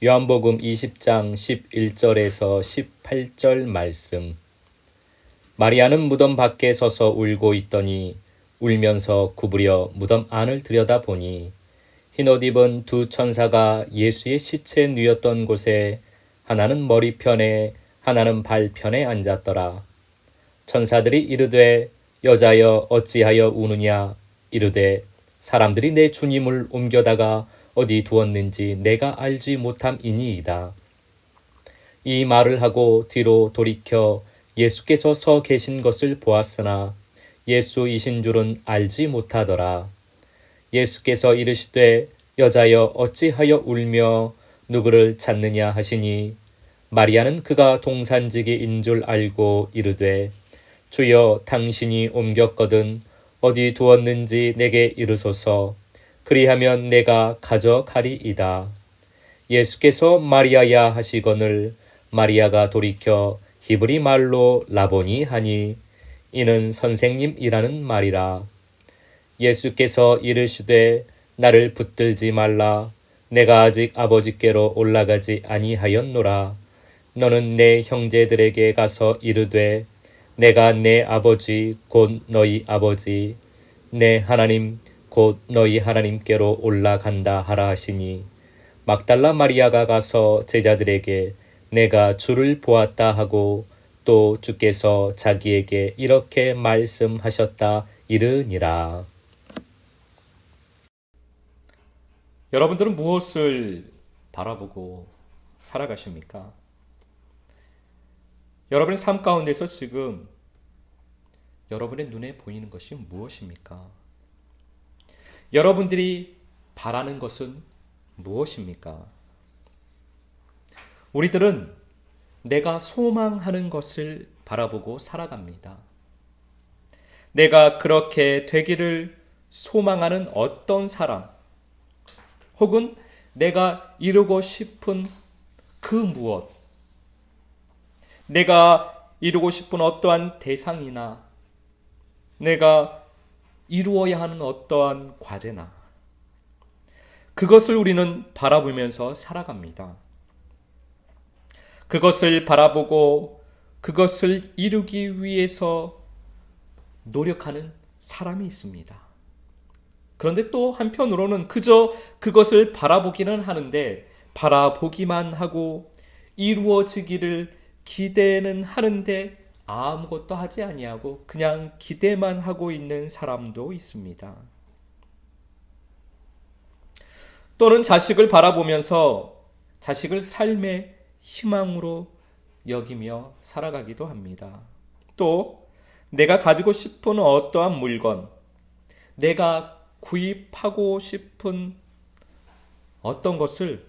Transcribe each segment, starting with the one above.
요한복음 20장 11절에서 18절 말씀. 마리아는 무덤 밖에 서서 울고 있더니 울면서 구부려 무덤 안을 들여다보니 흰옷 입은 두 천사가 예수의 시체 누였던 곳에 하나는 머리편에 하나는 발편에 앉았더라. 천사들이 이르되 여자여 어찌하여 우느냐 이르되 사람들이 내 주님을 옮겨다가 어디 두었는지 내가 알지 못함이니이다. 이 말을 하고 뒤로 돌이켜 예수께서 서 계신 것을 보았으나 예수이신 줄은 알지 못하더라. 예수께서 이르시되 여자여 어찌하여 울며 누구를 찾느냐 하시니 마리아는 그가 동산지기인 줄 알고 이르되 주여 당신이 옮겼거든 어디 두었는지 내게 이르소서. 그리하면 내가 가져가리이다. 예수께서 마리아야 하시거늘 마리아가 돌이켜 히브리 말로 라보니 하니 이는 선생님이라는 말이라. 예수께서 이르시되 나를 붙들지 말라. 내가 아직 아버지께로 올라가지 아니하였노라. 너는 내 형제들에게 가서 이르되 내가 내 아버지 곧 너희 아버지 내 하나님 곧 너희 하나님께로 올라간다 하라 하시니 막달라 마리아가 가서 제자들에게 내가 주를 보았다 하고 또 주께서 자기에게 이렇게 말씀하셨다 이르니라. 여러분들은 무엇을 바라보고 살아가십니까? 여러분의 삶 가운데서 지금 여러분의 눈에 보이는 것이 무엇입니까? 여러분들이 바라는 것은 무엇입니까? 우리들은 내가 소망하는 것을 바라보고 살아갑니다. 내가 그렇게 되기를 소망하는 어떤 사람, 혹은 내가 이루고 싶은 그 무엇, 내가 이루고 싶은 어떠한 대상이나 내가 이루어야 하는 어떠한 과제나 그것을 우리는 바라보면서 살아갑니다. 그것을 바라보고 그것을 이루기 위해서 노력하는 사람이 있습니다. 그런데 또 한편으로는 그저 그것을 바라보기는 하는데 바라보기만 하고 이루어지기를 기대는 하는데 아무것도 하지 아니하고 그냥 기대만 하고 있는 사람도 있습니다. 또는 자식을 바라보면서 자식을 삶의 희망으로 여기며 살아가기도 합니다. 또 내가 가지고 싶은 어떠한 물건, 내가 구입하고 싶은 어떤 것을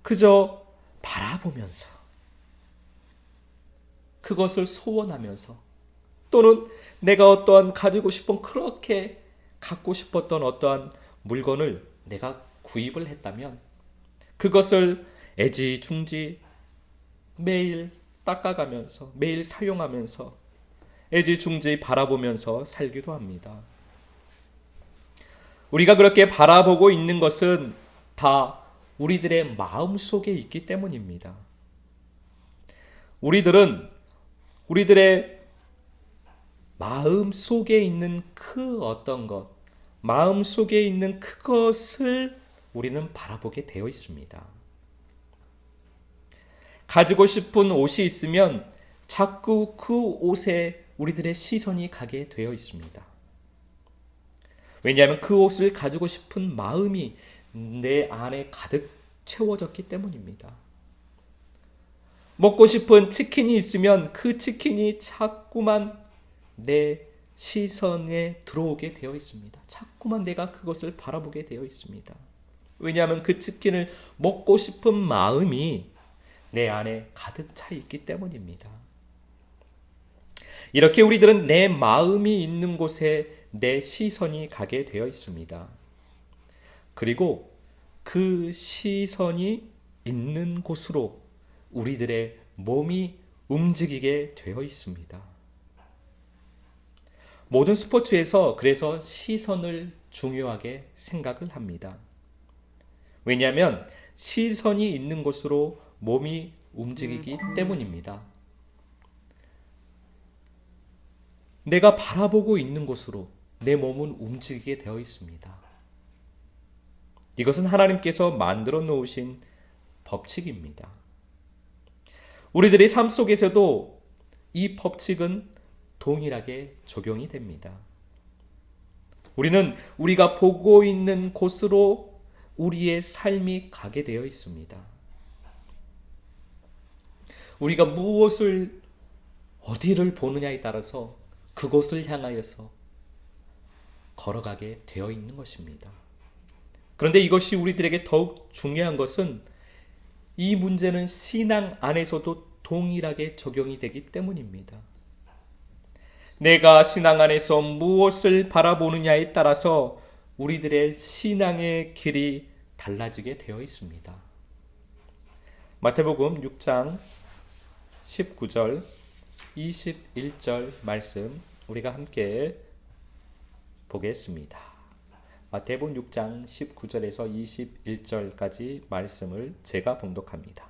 그저 바라보면서 그것을 소원하면서 또는 내가 어떠한 가지고 싶은 그렇게 갖고 싶었던 어떠한 물건을 내가 구입을 했다면 그것을 애지중지 매일 닦아가면서 매일 사용하면서 애지중지 바라보면서 살기도 합니다. 우리가 그렇게 바라보고 있는 것은 다 우리들의 마음 속에 있기 때문입니다. 우리들의 마음 속에 있는 그 어떤 것, 마음 속에 있는 그것을 우리는 바라보게 되어 있습니다. 가지고 싶은 옷이 있으면 자꾸 그 옷에 우리들의 시선이 가게 되어 있습니다. 왜냐하면 그 옷을 가지고 싶은 마음이 내 안에 가득 채워졌기 때문입니다. 먹고 싶은 치킨이 있으면 그 치킨이 자꾸만 내 시선에 들어오게 되어 있습니다. 자꾸만 내가 그것을 바라보게 되어 있습니다. 왜냐하면 그 치킨을 먹고 싶은 마음이 내 안에 가득 차 있기 때문입니다. 이렇게 우리들은 내 마음이 있는 곳에 내 시선이 가게 되어 있습니다. 그리고 그 시선이 있는 곳으로 우리들의 몸이 움직이게 되어 있습니다. 모든 스포츠에서 그래서 시선을 중요하게 생각을 합니다. 왜냐하면 시선이 있는 곳으로 몸이 움직이기 때문입니다. 내가 바라보고 있는 곳으로 내 몸은 움직이게 되어 있습니다. 이것은 하나님께서 만들어 놓으신 법칙입니다. 우리들의 삶 속에서도 이 법칙은 동일하게 적용이 됩니다. 우리는 우리가 보고 있는 곳으로 우리의 삶이 가게 되어 있습니다. 우리가 무엇을 어디를 보느냐에 따라서 그곳을 향하여서 걸어가게 되어 있는 것입니다. 그런데 이것이 우리들에게 더욱 중요한 것은 이 문제는 신앙 안에서도 동일하게 적용이 되기 때문입니다. 내가 신앙 안에서 무엇을 바라보느냐에 따라서 우리들의 신앙의 길이 달라지게 되어 있습니다. 마태복음 6장 19절 21절 말씀 우리가 함께 보겠습니다. 마태복음 6장 19절에서 21절까지 말씀을 제가 봉독합니다.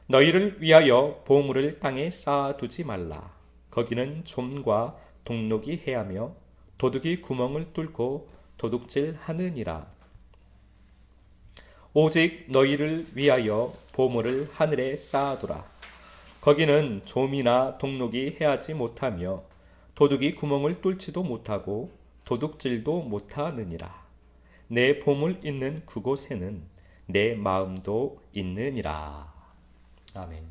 너희를 위하여 보물을 땅에 쌓아두지 말라. 거기는 좀과 동록이 해하며 도둑이 구멍을 뚫고 도둑질하느니라. 오직 너희를 위하여 보물을 하늘에 쌓아두라. 거기는 좀이나 동록이 해하지 못하며 도둑이 구멍을 뚫지도 못하고 도둑질도 못하느니라. 내 보물 있는 그곳에는 내 마음도 있느니라. 아멘.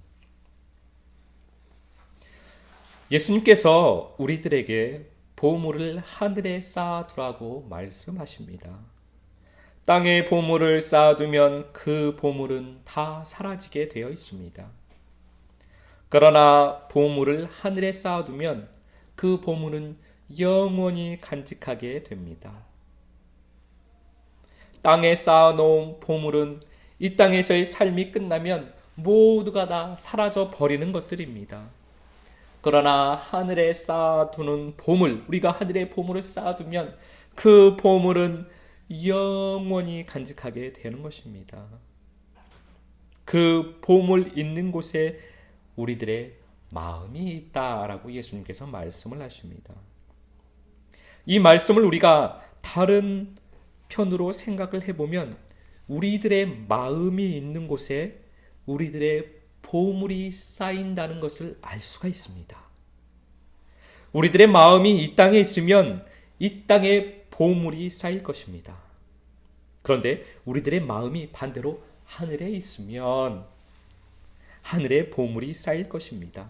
예수님께서 우리들에게 보물을 하늘에 쌓아두라고 말씀하십니다. 땅에 보물을 쌓아두면 그 보물은 다 사라지게 되어 있습니다. 그러나 보물을 하늘에 쌓아두면 그 보물은 영원히 간직하게 됩니다. 땅에 쌓아놓은 보물은 이 땅에서의 삶이 끝나면 모두가 다 사라져 버리는 것들입니다. 그러나 하늘에 쌓아두는 보물, 우리가 하늘에 보물을 쌓아두면 그 보물은 영원히 간직하게 되는 것입니다. 그 보물 있는 곳에 우리들의 마음이 있다라고 예수님께서 말씀을 하십니다. 이 말씀을 우리가 다른 편으로 생각을 해보면 우리들의 마음이 있는 곳에 우리들의 보물이 쌓인다는 것을 알 수가 있습니다. 우리들의 마음이 이 땅에 있으면 이 땅에 보물이 쌓일 것입니다. 그런데 우리들의 마음이 반대로 하늘에 있으면 하늘에 보물이 쌓일 것입니다.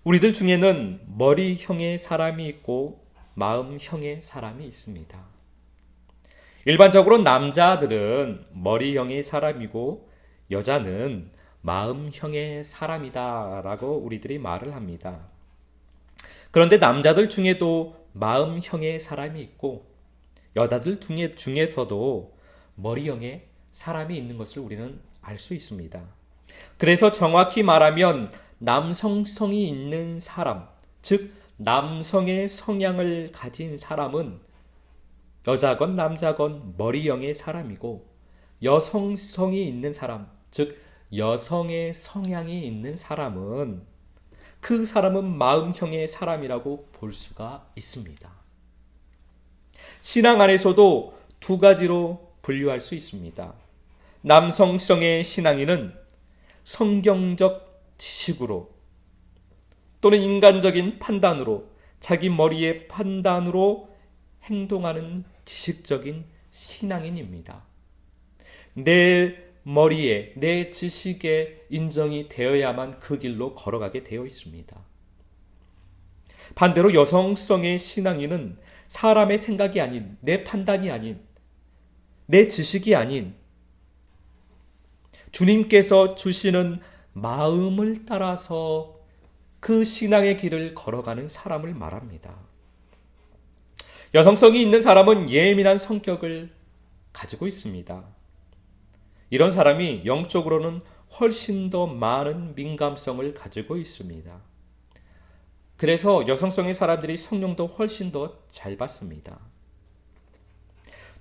우리들 중에는 머리형의 사람이 있고 마음형의 사람이 있습니다. 일반적으로 남자들은 머리형의 사람이고 여자는 마음형의 사람이다 라고 우리들이 말을 합니다. 그런데 남자들 중에도 마음형의 사람이 있고 여자들 중에서도 머리형의 사람이 있는 것을 우리는 알 수 있습니다. 그래서 정확히 말하면 남성성이 있는 사람, 즉 남성의 성향을 가진 사람은 여자건 남자건 머리형의 사람이고 여성성이 있는 사람, 즉 여성의 성향이 있는 사람은 그 사람은 마음형의 사람이라고 볼 수가 있습니다. 신앙 안에서도 두 가지로 분류할 수 있습니다. 남성성의 신앙인은 성경적 지식으로 또는 인간적인 판단으로 자기 머리의 판단으로 행동하는 지식적인 신앙인입니다. 내 머리에 내 지식에 인정이 되어야만 그 길로 걸어가게 되어 있습니다. 반대로 여성성의 신앙인은 사람의 생각이 아닌 내 판단이 아닌 내 지식이 아닌 주님께서 주시는 마음을 따라서 그 신앙의 길을 걸어가는 사람을 말합니다. 여성성이 있는 사람은 예민한 성격을 가지고 있습니다. 이런 사람이 영적으로는 훨씬 더 많은 민감성을 가지고 있습니다. 그래서 여성성의 사람들이 성령도 훨씬 더 잘 받습니다.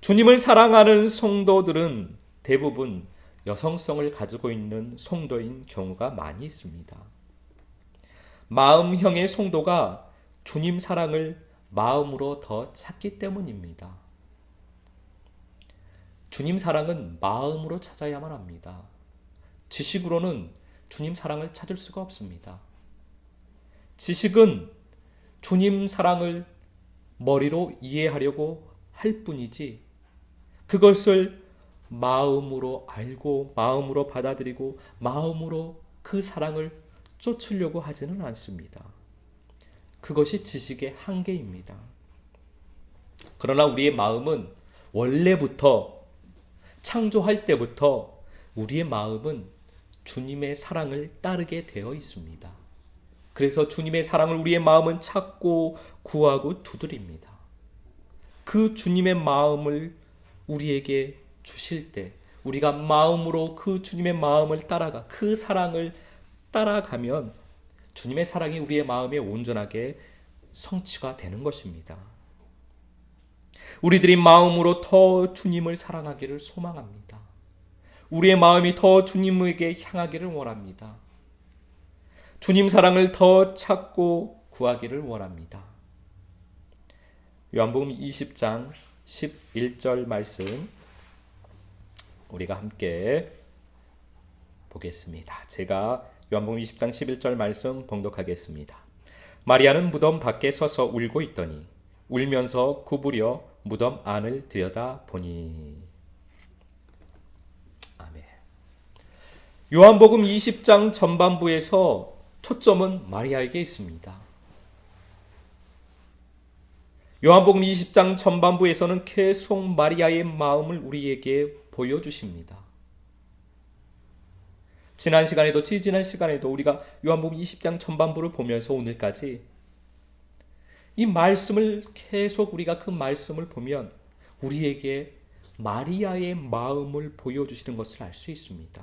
주님을 사랑하는 성도들은 대부분 여성성을 가지고 있는 성도인 경우가 많이 있습니다. 마음형의 성도가 주님 사랑을 마음으로 더 찾기 때문입니다. 주님 사랑은 마음으로 찾아야만 합니다. 지식으로는 주님 사랑을 찾을 수가 없습니다. 지식은 주님 사랑을 머리로 이해하려고 할 뿐이지 그것을 마음으로 알고 마음으로 받아들이고 마음으로 그 사랑을 쫓으려고 하지는 않습니다. 그것이 지식의 한계입니다. 그러나 우리의 마음은 원래부터 창조할 때부터 우리의 마음은 주님의 사랑을 따르게 되어 있습니다. 그래서 주님의 사랑을 우리의 마음은 찾고 구하고 두드립니다. 그 주님의 마음을 우리에게 주실 때 우리가 마음으로 그 주님의 마음을 따라가 그 사랑을 따라가면 주님의 사랑이 우리의 마음에 온전하게 성취가 되는 것입니다. 우리들이 마음으로 더 주님을 사랑하기를 소망합니다. 우리의 마음이 더 주님에게 향하기를 원합니다. 주님 사랑을 더 찾고 구하기를 원합니다. 요한복음 20장 11절 말씀 우리가 함께 보겠습니다. 제가 요한복음 20장 11절 말씀 봉독하겠습니다. 마리아는 무덤 밖에 서서 울고 있더니 울면서 구부려 무덤 안을 들여다보니. 아멘. 요한복음 20장 전반부에서 초점은 마리아에게 있습니다. 요한복음 20장 전반부에서는 계속 마리아의 마음을 우리에게 보여주십니다. 지난 시간에도 우리가 요한복음 20장 전반부를 보면서 오늘까지 이 말씀을 계속 우리가 그 말씀을 보면 우리에게 마리아의 마음을 보여주시는 것을 알 수 있습니다.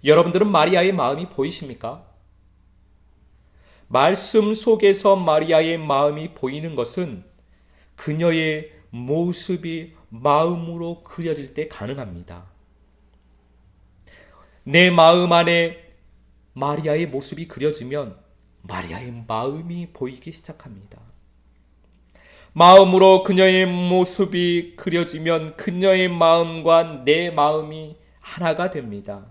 여러분들은 마리아의 마음이 보이십니까? 말씀 속에서 마리아의 마음이 보이는 것은 그녀의 모습이 마음으로 그려질 때 가능합니다. 내 마음 안에 마리아의 모습이 그려지면 마리아의 마음이 보이기 시작합니다. 마음으로 그녀의 모습이 그려지면 그녀의 마음과 내 마음이 하나가 됩니다.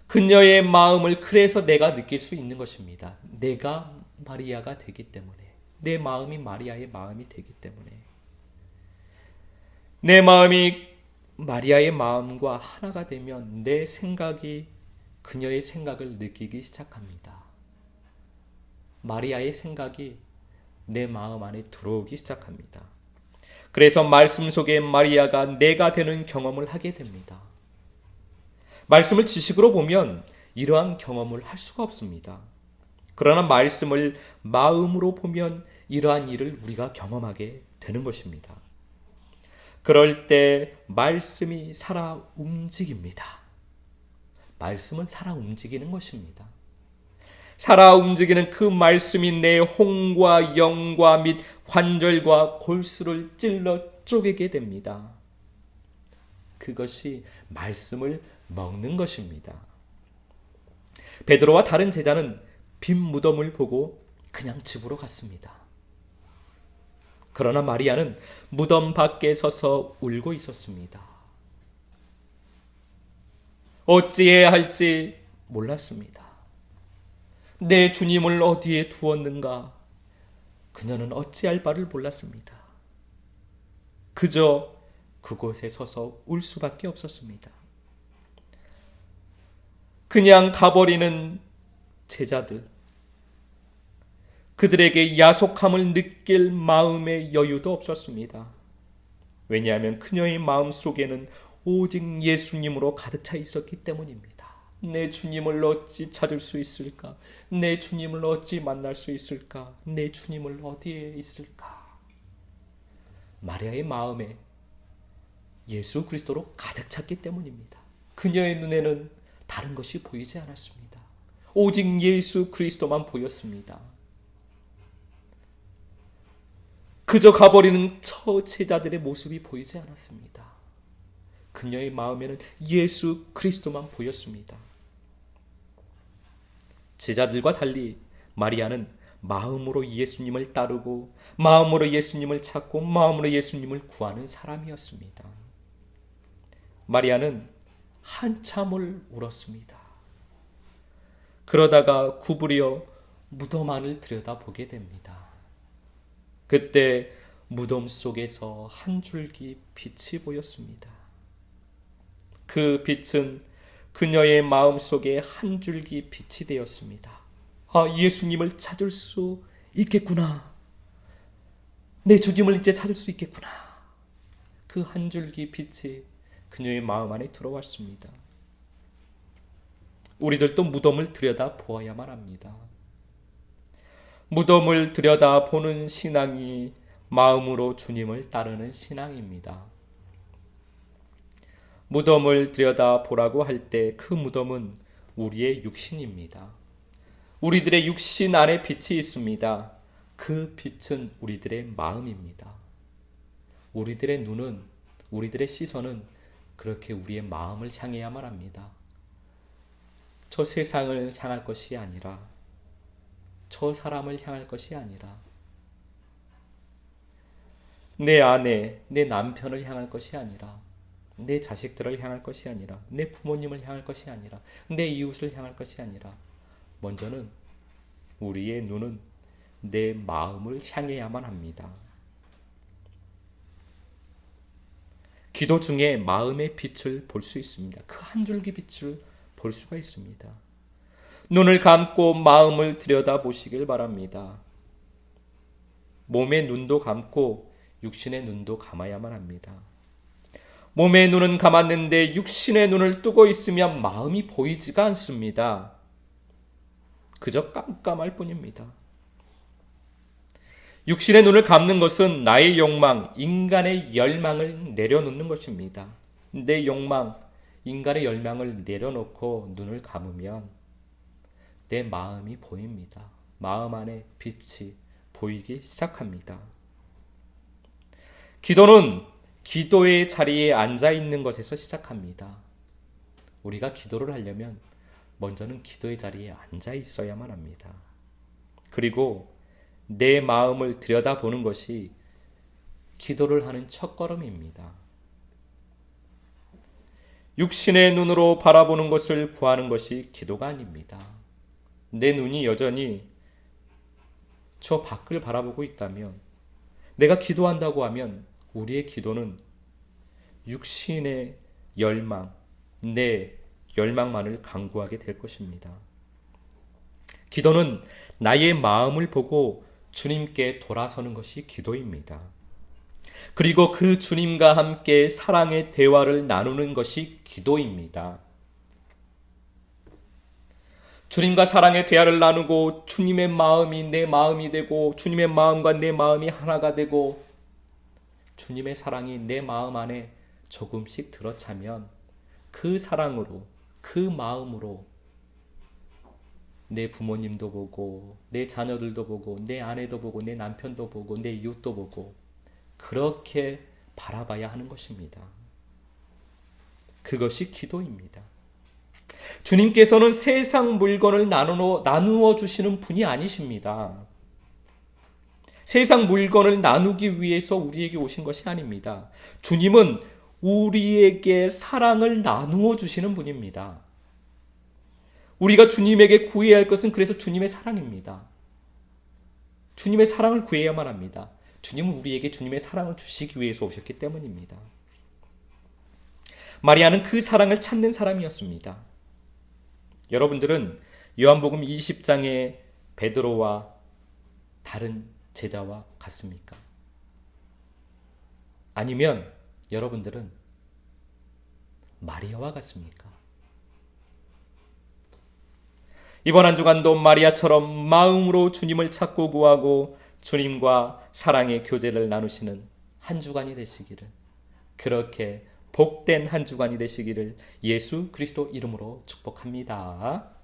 그녀의 마음을 그래서 내가 느낄 수 있는 것입니다. 내가 마리아가 되기 때문에, 내 마음이 마리아의 마음이 되기 때문에, 내 마음이 마리아의 마음과 하나가 되면 내 생각이 그녀의 생각을 느끼기 시작합니다. 마리아의 생각이 내 마음 안에 들어오기 시작합니다. 그래서 말씀 속에 마리아가 내가 되는 경험을 하게 됩니다. 말씀을 지식으로 보면 이러한 경험을 할 수가 없습니다. 그러나 말씀을 마음으로 보면 이러한 일을 우리가 경험하게 되는 것입니다. 그럴 때 말씀이 살아 움직입니다. 말씀은 살아 움직이는 것입니다. 살아 움직이는 그 말씀이 내 혼과 영과 및 관절과 골수를 찔러 쪼개게 됩니다. 그것이 말씀을 먹는 것입니다. 베드로와 다른 제자는 빈 무덤을 보고 그냥 집으로 갔습니다. 그러나 마리아는 무덤 밖에 서서 울고 있었습니다. 어찌해야 할지 몰랐습니다. 내 주님을 어디에 두었는가? 그녀는 어찌할 바를 몰랐습니다. 그저 그곳에 서서 울 수밖에 없었습니다. 그냥 가버리는 제자들, 그들에게 야속함을 느낄 마음의 여유도 없었습니다. 왜냐하면 그녀의 마음 속에는 오직 예수님으로 가득 차 있었기 때문입니다. 내 주님을 어찌 찾을 수 있을까? 내 주님을 어찌 만날 수 있을까? 내 주님을 어디에 있을까? 마리아의 마음에 예수 그리스도로 가득 찼기 때문입니다. 그녀의 눈에는 다른 것이 보이지 않았습니다. 오직 예수 그리스도만 보였습니다. 그저 가버리는 처제자들의 모습이 보이지 않았습니다. 그녀의 마음에는 예수 그리스도만 보였습니다. 제자들과 달리 마리아는 마음으로 예수님을 따르고 마음으로 예수님을 찾고 마음으로 예수님을 구하는 사람이었습니다. 마리아는 한참을 울었습니다. 그러다가 구부려 무덤 안을 들여다보게 됩니다. 그때 무덤 속에서 한 줄기 빛이 보였습니다. 그 빛은 그녀의 마음속에 한 줄기 빛이 되었습니다. 아, 예수님을 찾을 수 있겠구나. 내 주님을 이제 찾을 수 있겠구나. 그 한 줄기 빛이 그녀의 마음 안에 들어왔습니다. 우리들도 무덤을 들여다 보아야만 합니다. 무덤을 들여다보는 신앙이 마음으로 주님을 따르는 신앙입니다. 무덤을 들여다보라고 할 때 그 무덤은 우리의 육신입니다. 우리들의 육신 안에 빛이 있습니다. 그 빛은 우리들의 마음입니다. 우리들의 눈은, 우리들의 시선은 그렇게 우리의 마음을 향해야만 합니다. 저 세상을 향할 것이 아니라, 저 사람을 향할 것이 아니라, 내 아내, 내 남편을 향할 것이 아니라, 내 자식들을 향할 것이 아니라, 내 부모님을 향할 것이 아니라, 내 이웃을 향할 것이 아니라, 먼저는 우리의 눈은 내 마음을 향해야만 합니다. 기도 중에 마음의 빛을 볼 수 있습니다. 그 한 줄기 빛을 볼 수가 있습니다. 눈을 감고 마음을 들여다보시길 바랍니다. 몸의 눈도 감고 육신의 눈도 감아야만 합니다. 몸의 눈은 감았는데 육신의 눈을 뜨고 있으면 마음이 보이지가 않습니다. 그저 깜깜할 뿐입니다. 육신의 눈을 감는 것은 나의 욕망, 인간의 열망을 내려놓는 것입니다. 내 욕망, 인간의 열망을 내려놓고 눈을 감으면 내 마음이 보입니다. 마음 안에 빛이 보이기 시작합니다. 기도는 기도의 자리에 앉아 있는 것에서 시작합니다. 우리가 기도를 하려면 먼저는 기도의 자리에 앉아 있어야만 합니다. 그리고 내 마음을 들여다보는 것이 기도를 하는 첫걸음입니다. 육신의 눈으로 바라보는 것을 구하는 것이 기도가 아닙니다. 내 눈이 여전히 저 밖을 바라보고 있다면, 내가 기도한다고 하면 우리의 기도는 육신의 열망, 내 열망만을 강구하게 될 것입니다. 기도는 나의 마음을 보고 주님께 돌아서는 것이 기도입니다. 그리고 그 주님과 함께 사랑의 대화를 나누는 것이 기도입니다. 주님과 사랑의 대화를 나누고 주님의 마음이 내 마음이 되고 주님의 마음과 내 마음이 하나가 되고 주님의 사랑이 내 마음 안에 조금씩 들어차면 그 사랑으로, 그 마음으로 내 부모님도 보고 내 자녀들도 보고 내 아내도 보고 내 남편도 보고 내 이웃도 보고 그렇게 바라봐야 하는 것입니다. 그것이 기도입니다. 주님께서는 세상 물건을 나누어 주시는 분이 아니십니다. 세상 물건을 나누기 위해서 우리에게 오신 것이 아닙니다. 주님은 우리에게 사랑을 나누어 주시는 분입니다. 우리가 주님에게 구해야 할 것은 그래서 주님의 사랑입니다. 주님의 사랑을 구해야만 합니다. 주님은 우리에게 주님의 사랑을 주시기 위해서 오셨기 때문입니다. 마리아는 그 사랑을 찾는 사람이었습니다. 여러분들은 요한복음 20장의 베드로와 다른 제자와 같습니까? 아니면 여러분들은 마리아와 같습니까? 이번 한 주간도 마리아처럼 마음으로 주님을 찾고 구하고 주님과 사랑의 교제를 나누시는 한 주간이 되시기를, 그렇게 복된 한 주간이 되시기를 예수 그리스도 이름으로 축복합니다.